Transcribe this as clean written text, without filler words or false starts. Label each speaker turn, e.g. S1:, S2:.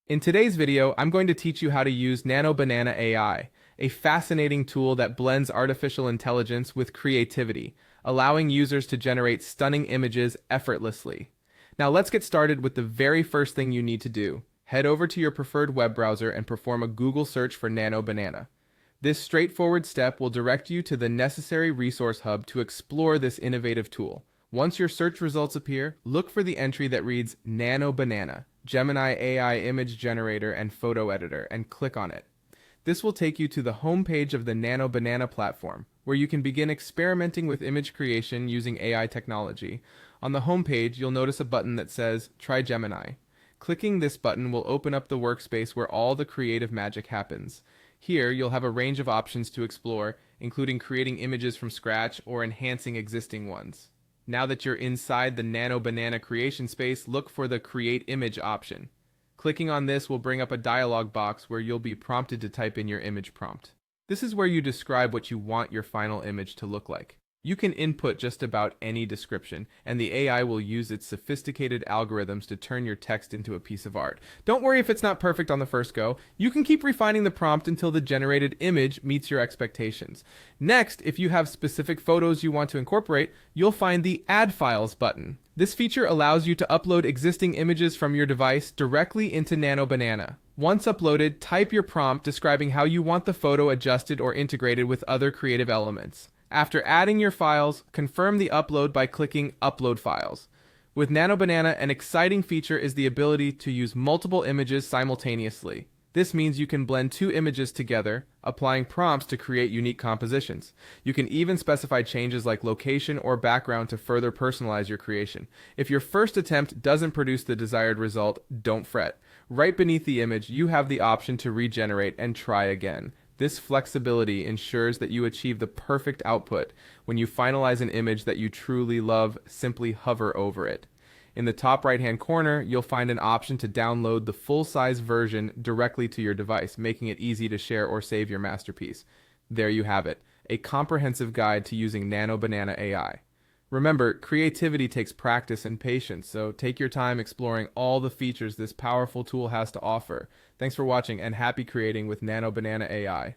S1: In today's video, I'm going to teach you how to use Nano Banana AI, a fascinating tool that blends artificial intelligence with creativity, allowing users to generate stunning images effortlessly. Now let's get started with the very first thing you need to do. Head over to your preferred web browser and perform a Google search for Nano Banana. This straightforward step will direct you to the necessary resource hub to explore this innovative tool. Once your search results appear, look for the entry that reads Nano Banana, Gemini AI image generator and photo editor, and click on it. This will take you to the home page of the Nano Banana platform, where you can begin experimenting with image creation using AI technology. On the home page, you'll notice a button that says Try Gemini. Clicking this button will open up the workspace where all the creative magic happens. Here, you'll have a range of options to explore, including creating images from scratch or enhancing existing ones. Now that you're inside the Nano Banana creation space, look for the Create Image option. Clicking on this will bring up a dialog box where you'll be prompted to type in your image prompt. This is where you describe what you want your final image to look like. You can input just about any description, and the AI will use its sophisticated algorithms to turn your text into a piece of art. Don't worry if it's not perfect on the first go. You can keep refining the prompt until the generated image meets your expectations. Next, if you have specific photos you want to incorporate, you'll find the Add Files button. This feature allows you to upload existing images from your device directly into Nano Banana. Once uploaded, type your prompt describing how you want the photo adjusted or integrated with other creative elements. After adding your files, confirm the upload by clicking Upload Files. With Nano Banana, an exciting feature is the ability to use multiple images simultaneously. This means you can blend two images together, applying prompts to create unique compositions. You can even specify changes like location or background to further personalize your creation. If your first attempt doesn't produce the desired result, don't fret. Right beneath the image, you have the option to regenerate and try again. This flexibility ensures that you achieve the perfect output. When you finalize an image that you truly love, simply hover over it. In the top right-hand corner, you'll find an option to download the full-size version directly to your device, making it easy to share or save your masterpiece. There you have it, a comprehensive guide to using Nano Banana AI. Remember, creativity takes practice and patience, so take your time exploring all the features this powerful tool has to offer. Thanks for watching and happy creating with Nano Banana AI.